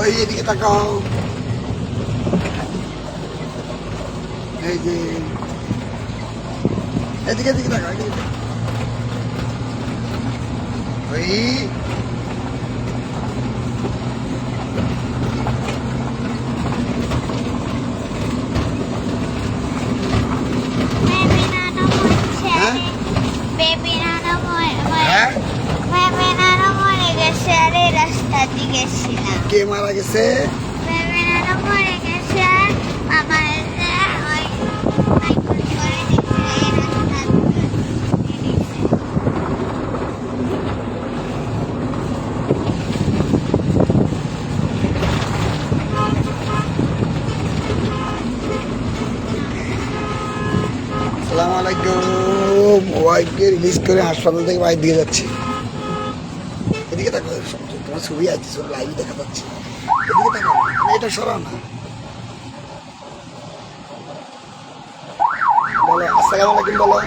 ওই এদিকে তাকাও, এই যে এদিকে এদিকে তাকাও, এদিকে ওই হ্যাঁ হ্যাঁ রাস্তা দিকে ছিলাম কে মারা গেছে? বেবিনারা মরে গেছে আমার ওই সাইকেল করে দিচ্ছে এই রাস্তা আসসালামু আলাইকুম। ওয়াইফকে রিলিজ করে হাসপাতাল থেকে বাইরে দিয়ে যাচ্ছে। এদিকে তাকাও, তোমার ছবি আছে, ছবি লাইভ দেখা যাচ্ছে। এদিকে তাকাও, এটা সরাও না। বলো আসসালামু আলাইকুম বলো।